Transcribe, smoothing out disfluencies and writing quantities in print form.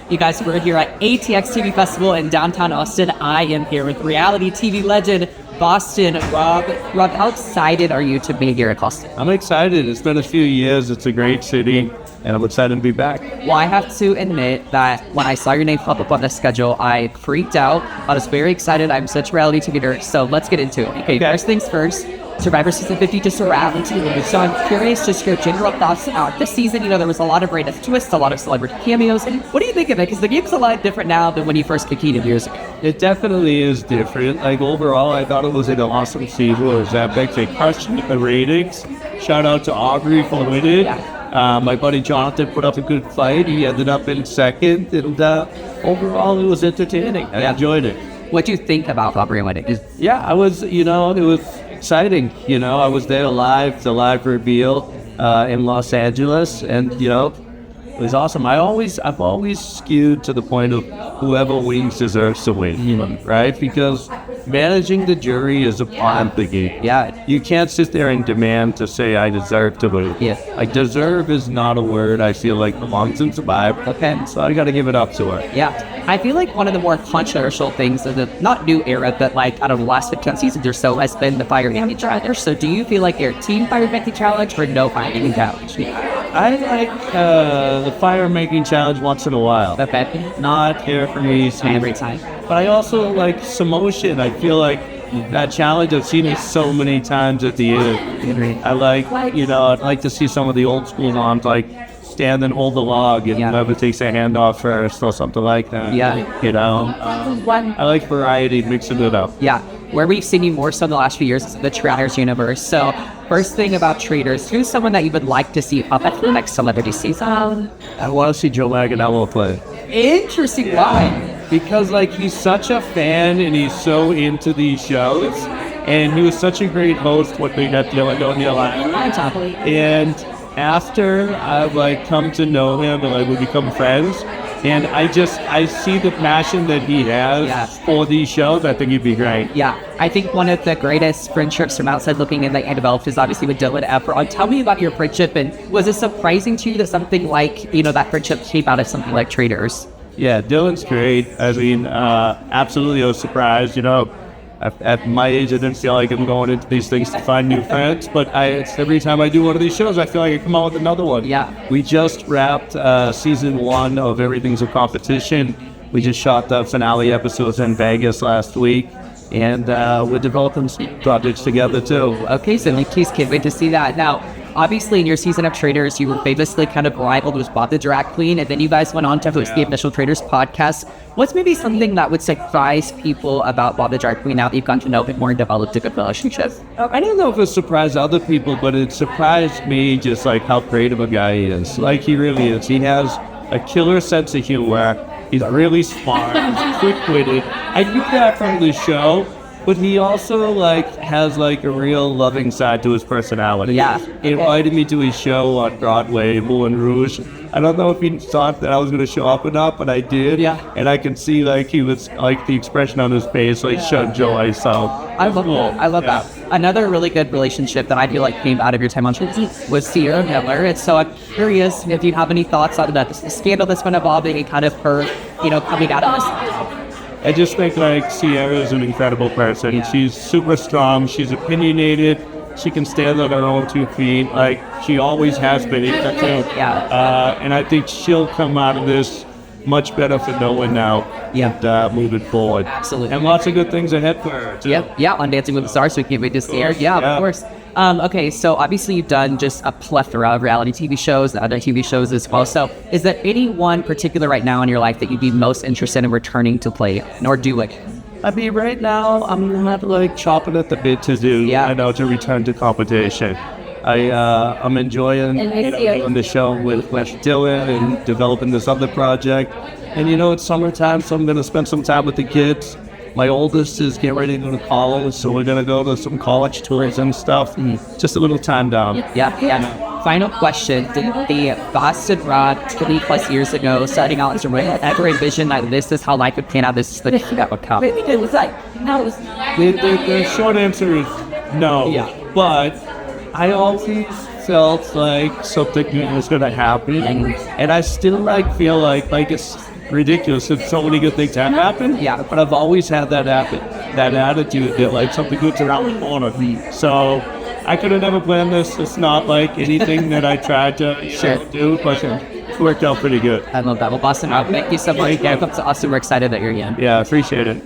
You guys, we're here at ATX TV Festival in downtown Austin. I am here with reality TV legend Boston Rob. Rob, how excited are you to be here at Austin? I'm excited. It's been a few years. It's a great city, and I'm excited to be back. Well, I have to admit that when I saw your name pop up on the schedule, I freaked out. I was very excited. I'm such a reality TV nerd, so let's get into it. Okay, first things first. Survivor Season 50 just around. So I'm curious to your general thoughts about this season. You know, there was a lot of random twists, a lot of celebrity cameos. What do you think of it? Because the game's a lot different now than when you first competed years ago. It definitely is different. Like, overall, I thought it was an awesome season. It was epic. They crushed the ratings. Shout out to Aubrey for winning. Yeah. My buddy Jonathan put up a good fight. He ended up in second. And overall, it was entertaining. I enjoyed it. What do you think about Aubrey winning? Yeah, it was exciting. I was there live, the live reveal in Los Angeles, and it was awesome. I've always skewed to the point of whoever wins deserves to win, right? Because managing the jury is a part of the game. Yeah. You can't sit there and demand to say I deserve to win. Yeah. Like, deserve is not a word I feel like belongs in Survivor. Okay. So I got to give it up to her. Yeah. I feel like one of the more controversial things of the, not new era, but like, I don't know, the last 15 seasons or so has been the Fire Making Challenge. So do you feel like you're Team Fire Making Challenge or no Fire Making Challenge? I like the Fire Making Challenge once in a while. Okay. Not here for me Every time. But I also like Samotion. I feel like that challenge, I've seen it so many times at the end. I like, I'd like to see some of the old school moms like stand and hold the log and whoever takes their hand off first or something like that. Yeah. I like variety, mixing it up. Yeah. Where we've seen you more so in the last few years is the Traitors universe. So first thing about Traitors, who's someone that you would like to see up at the next celebrity season? I want to see Joe Manganiello play. Interesting. Why? Because he's such a fan and he's so into these shows, and he was such a great host when we got Philadelphia Live. And after I've come to know him and we become friends, and I see the passion that he has for these shows. I think he'd be great. Yeah, I think one of the greatest friendships from outside looking in that I developed is obviously with Dylan Efron. Tell me about your friendship, and was it surprising to you that something like, that friendship came out of something like Traitors? Yeah, Dylan's great. I mean, absolutely I was surprised. At my age, I didn't feel like I'm going into these things to find new friends, but every time I do one of these shows, I feel like I come out with another one. Yeah. We just wrapped season 1 of Everything's a Competition. We just shot the finale episodes in Vegas last week, and we're developing some projects together too. Okay, so can't wait to see that. Now, obviously, in your season of Traitors, you were famously kind of rivaled with Bob the Drag Queen, and then you guys went on to host the official Traitors podcast. What's maybe something that would surprise people about Bob the Drag Queen now that you've gotten to know him more and developed a good relationship? I don't know if it surprised other people, but it surprised me just how creative a guy he is. He really is. He has a killer sense of humor. He's really smart. He's quick-witted. I knew that from the show. But he also has a real loving side to his personality. Yeah. He invited me to his show on Broadway, Moulin Rouge. I don't know if he thought that I was going to show up or not, but I did. Yeah. And I can see he was the expression on his face, showed joy. So I love that. I love that. Another really good relationship that I feel like came out of your time on Traitors was Sierra Miller. And so I'm curious if you have any thoughts on that, the scandal that's been evolving and kind of her, coming out of this. I just think Sierra is an incredible person. Yeah. She's super strong. She's opinionated. She can stand on her own 2 feet. She always has been. Yeah. And I think she'll come out of this much better for Noah now. Yeah. And moving forward. Absolutely. And lots of good things ahead for her too. Yep. Yeah. On Dancing with the Stars, so we can't wait to see her. Yeah, of course. Okay, so obviously you've done just a plethora of reality TV shows and other TV shows as well. So is there any one particular right now in your life that you'd be most interested in returning to play or doing? I mean, right now, I'm not chopping at the bit to do, to return to competition. I'm enjoying doing the show with Dylan and developing this other project. And it's summertime, so I'm going to spend some time with the kids. My oldest is getting ready to go to college, so we're going to go to some college tours and stuff. Just a little time down. Yeah. Final question. Did the Boston Rob 20 plus years ago, starting out as a writer, ever envision that this is how life would pan out, this is the that would come? It was no. The short answer is no. Yeah. But I always felt like something good was going to happen. And I still feel like it's ridiculous that so many good things have happened. Yeah. But I've always had that attitude that like something good's around the corner. So I could have never planned this. It's not like anything that I tried to do, but it worked out pretty good. I love that. Well, Boston Rob, thank you so much. Yeah, come to us. We're excited that you're here. Yeah, I appreciate it.